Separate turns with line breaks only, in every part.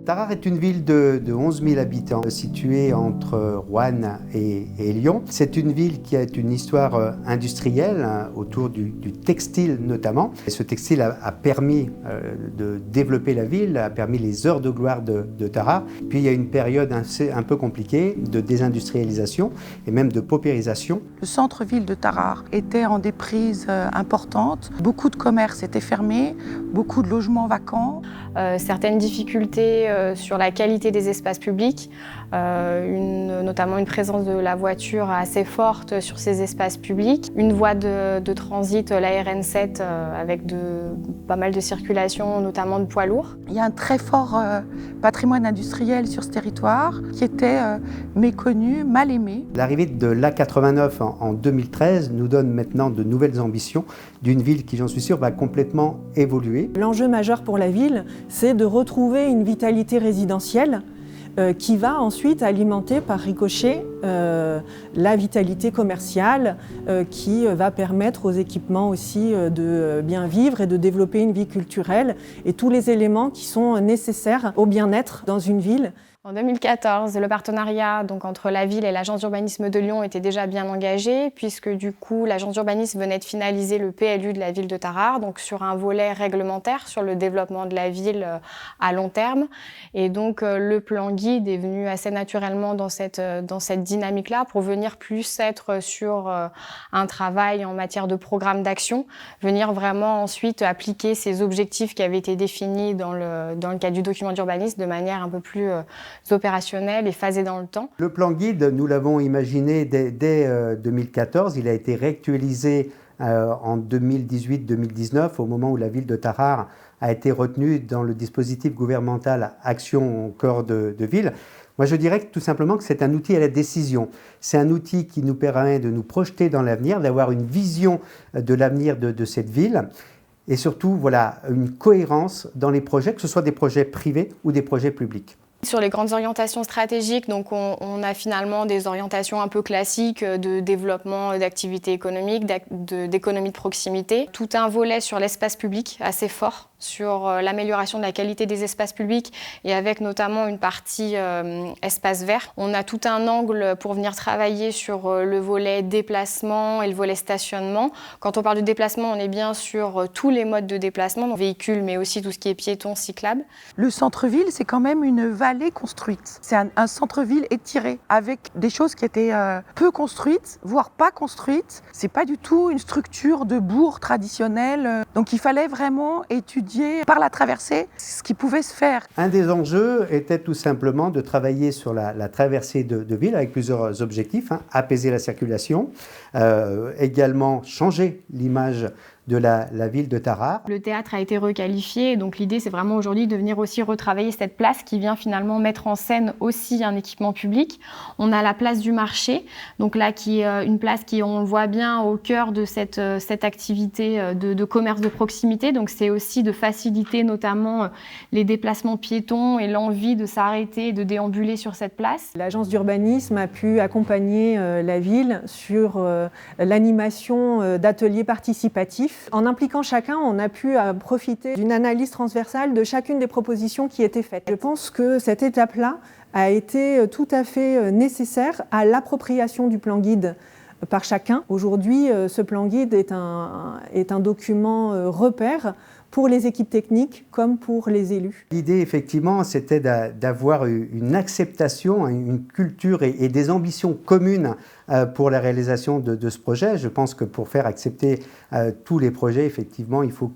Tarare est une ville de 11 000 habitants, située entre Roanne et Lyon. C'est une ville qui a une histoire industrielle autour du textile notamment. Et ce textile a permis de développer la ville, a permis les heures de gloire de Tarare. Puis il y a une période un peu compliquée de désindustrialisation et même de paupérisation.
Le centre-ville de Tarare était en déprise importante. Beaucoup de commerces étaient fermés, beaucoup de logements vacants.
Certaines difficultés sur la qualité des espaces publics, notamment une présence de la voiture assez forte sur ces espaces publics, une voie de transit, la RN7, avec pas mal de circulation, notamment de poids lourds.
Il y a un très fort patrimoine industriel sur ce territoire qui était méconnu, mal aimé.
L'arrivée de l'A89 en 2013 nous donne maintenant de nouvelles ambitions d'une ville qui, j'en suis sûr, va complètement évoluer.
L'enjeu majeur pour la ville, c'est de retrouver une vitalité résidentielle qui va ensuite alimenter par ricochet la vitalité commerciale qui va permettre aux équipements aussi de bien vivre et de développer une vie culturelle et tous les éléments qui sont nécessaires au bien-être dans une ville.
En 2014, le partenariat entre la ville et l'agence d'urbanisme de Lyon était déjà bien engagé, puisque du coup l'agence d'urbanisme venait de finaliser le PLU de la ville de Tarare, donc sur un volet réglementaire sur le développement de la ville à long terme. Et donc le plan guide est venu assez naturellement dans cette dynamique-là pour venir plus être sur un travail en matière de programme d'action, venir vraiment ensuite appliquer ces objectifs qui avaient été définis dans le cadre du document d'urbanisme de manière un peu plus opérationnel et phasé dans le temps.
Le plan guide, nous l'avons imaginé dès 2014. Il a été réactualisé en 2018-2019, au moment où la ville de Tarare a été retenue dans le dispositif gouvernemental Action au cœur de ville. Moi, je dirais tout simplement que c'est un outil à la décision. C'est un outil qui nous permet de nous projeter dans l'avenir, d'avoir une vision de l'avenir de cette ville. Et surtout, voilà, une cohérence dans les projets, que ce soit des projets privés ou des projets publics.
Sur les grandes orientations stratégiques, donc on a finalement des orientations un peu classiques de développement d'activités économiques, d'économie de proximité. Tout un volet sur l'espace public assez fort, sur l'amélioration de la qualité des espaces publics et avec notamment une partie espace vert. On a tout un angle pour venir travailler sur le volet déplacement et le volet stationnement. Quand on parle de déplacement, on est bien sur tous les modes de déplacement, véhicules, mais aussi tout ce qui est piéton, cyclable.
Le centre-ville, c'est quand même une vallée construite. C'est un centre-ville étiré, avec des choses qui étaient peu construites, voire pas construites. C'est pas du tout une structure de bourg traditionnelle. Donc il fallait vraiment étudier par la traversée ce qui pouvait se faire.
Un des enjeux était tout simplement de travailler sur la traversée de ville avec plusieurs objectifs. Apaiser la circulation, également changer l'image de la ville de Tarare.
Le théâtre a été requalifié, donc l'idée c'est vraiment aujourd'hui de venir aussi retravailler cette place qui vient finalement mettre en scène aussi un équipement public. On a la place du marché, donc là qui est une place qui, on le voit bien, au cœur de cette activité de commerce de proximité, donc c'est aussi de faciliter notamment les déplacements piétons et l'envie de s'arrêter et de déambuler sur cette place.
L'agence d'urbanisme a pu accompagner la ville sur l'animation d'ateliers participatifs. En impliquant chacun, on a pu profiter d'une analyse transversale de chacune des propositions qui étaient faites. Je pense que cette étape-là a été tout à fait nécessaire à l'appropriation du plan guide par chacun. Aujourd'hui, ce plan guide est un document repère pour les équipes techniques comme pour les élus.
L'idée, effectivement, c'était d'avoir une acceptation, une culture et des ambitions communes pour la réalisation de ce projet. Je pense que pour faire accepter tous les projets, effectivement, il faut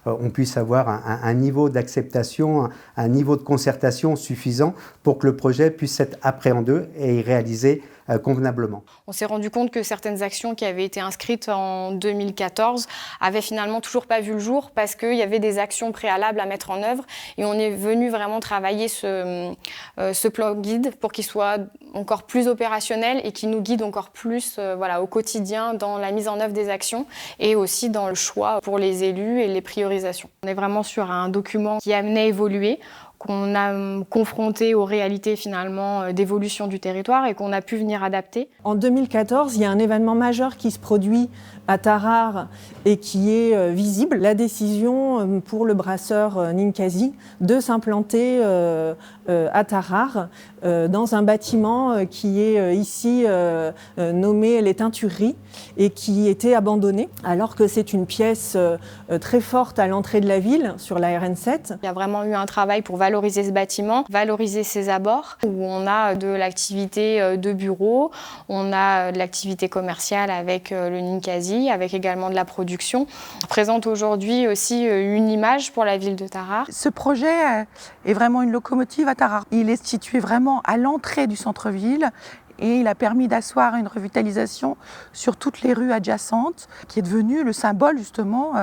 qu'on puisse avoir un niveau d'acceptation, un niveau de concertation suffisant pour que le projet puisse être appréhendé et réalisé convenablement.
On s'est rendu compte que certaines actions qui avaient été inscrites en 2014 avaient finalement toujours pas vu le jour parce qu'il y avait des actions préalables à mettre en œuvre et on est venu vraiment travailler ce plan guide pour qu'il soit encore plus opérationnel et qui nous guide encore plus au quotidien dans la mise en œuvre des actions et aussi dans le choix pour les élus et les priorisations. On est vraiment sur un document qui amenait à évoluer, qu'on a confronté aux réalités finalement d'évolution du territoire et qu'on a pu venir adapter.
En 2014, il y a un événement majeur qui se produit à Tarare et qui est visible, la décision pour le brasseur Ninkasi de s'implanter à Tarare dans un bâtiment qui est ici nommé les Teintureries et qui était abandonné alors que c'est une pièce très forte à l'entrée de la ville sur la RN7.
Il y a vraiment eu un travail pour valoriser ce bâtiment, valoriser ses abords où on a de l'activité de bureau, on a de l'activité commerciale avec le Ninkasi, avec également de la production. On présente aujourd'hui aussi une image pour la ville de Tarare.
Ce projet est vraiment une locomotive à Tarare. Il est situé vraiment à l'entrée du centre-ville et il a permis d'asseoir une revitalisation sur toutes les rues adjacentes qui est devenu le symbole justement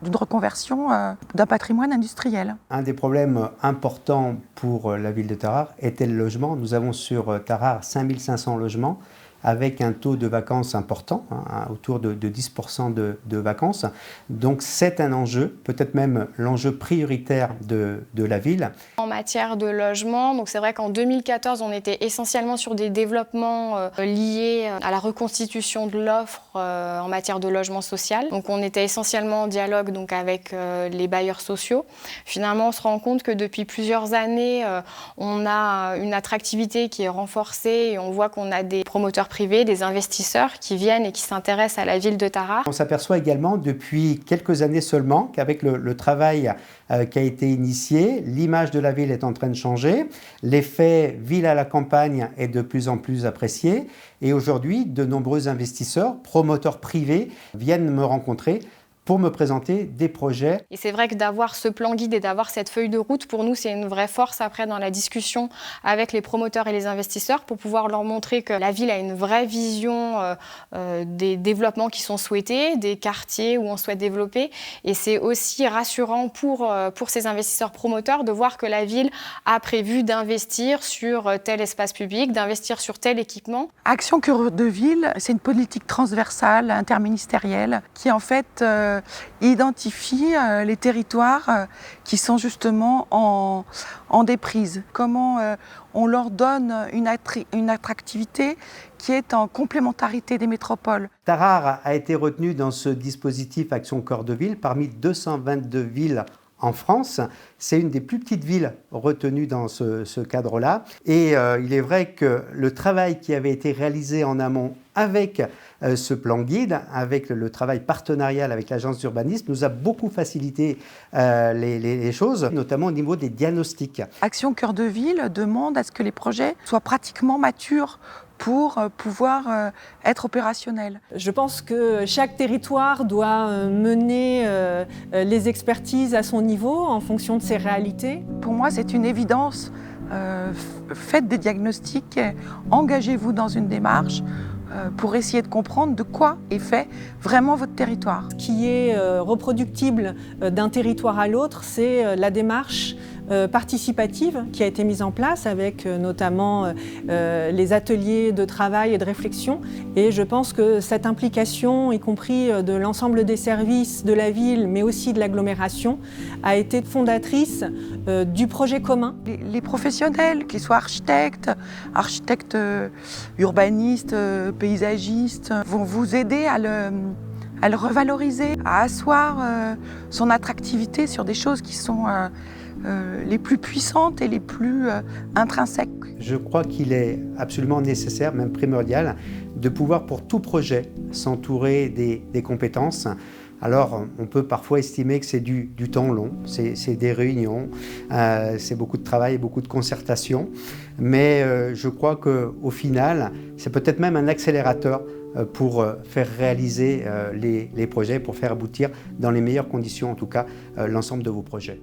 d'une reconversion d'un patrimoine industriel.
Un des problèmes importants pour la ville de Tarare était le logement. Nous avons sur Tarare 5500 logements avec un taux de vacances important, autour de 10% de vacances. Donc c'est un enjeu, peut-être même l'enjeu prioritaire de la ville.
En matière de logement, donc c'est vrai qu'en 2014, on était essentiellement sur des développements liés à la reconstitution de l'offre en matière de logement social. Donc on était essentiellement en dialogue donc, avec les bailleurs sociaux. Finalement, on se rend compte que depuis plusieurs années, on a une attractivité qui est renforcée et on voit qu'on a des promoteurs privés, des investisseurs qui viennent et qui s'intéressent à la ville de Tarare.
On s'aperçoit également depuis quelques années seulement qu'avec le travail qui a été initié, l'image de la ville est en train de changer, l'effet ville à la campagne est de plus en plus apprécié et aujourd'hui, de nombreux investisseurs, promoteurs privés viennent me rencontrer pour me présenter des projets.
Et c'est vrai que d'avoir ce plan guide et d'avoir cette feuille de route, pour nous, c'est une vraie force après dans la discussion avec les promoteurs et les investisseurs pour pouvoir leur montrer que la ville a une vraie vision des développements qui sont souhaités, des quartiers où on souhaite développer. Et c'est aussi rassurant pour ces investisseurs promoteurs de voir que la ville a prévu d'investir sur tel espace public, d'investir sur tel équipement.
Action Cœur de Ville, c'est une politique transversale, interministérielle, qui en fait identifie les territoires qui sont justement en déprise. Comment on leur donne une attractivité qui est en complémentarité des métropoles.
Tarare a été retenu dans ce dispositif Action Cœur de Ville parmi 222 villes en France. C'est une des plus petites villes retenues dans ce cadre-là. Et il est vrai que le travail qui avait été réalisé en amont avec ce plan guide, avec le travail partenarial avec l'agence d'urbanisme, nous a beaucoup facilité les choses, notamment au niveau des diagnostics.
Action Cœur de Ville demande à ce que les projets soient pratiquement matures pour pouvoir être opérationnel.
Je pense que chaque territoire doit mener les expertises à son niveau en fonction de ses réalités.
Pour moi, c'est une évidence. Faites des diagnostics, engagez-vous dans une démarche pour essayer de comprendre de quoi est fait vraiment votre territoire.
Ce qui est reproductible d'un territoire à l'autre, c'est la démarche participative qui a été mise en place avec notamment les ateliers de travail et de réflexion. Et je pense que cette implication, y compris de l'ensemble des services de la ville, mais aussi de l'agglomération, a été fondatrice du projet commun.
Les professionnels, qu'ils soient architectes urbanistes, paysagistes, vont vous aider à le revaloriser, à asseoir son attractivité sur des choses qui sont les plus puissantes et les plus intrinsèques.
Je crois qu'il est absolument nécessaire, même primordial, de pouvoir pour tout projet s'entourer des compétences. Alors, on peut parfois estimer que c'est du temps long, c'est des réunions, c'est beaucoup de travail, beaucoup de concertation, mais je crois qu'au final, c'est peut-être même un accélérateur pour faire réaliser les projets, pour faire aboutir dans les meilleures conditions, en tout cas, l'ensemble de vos projets.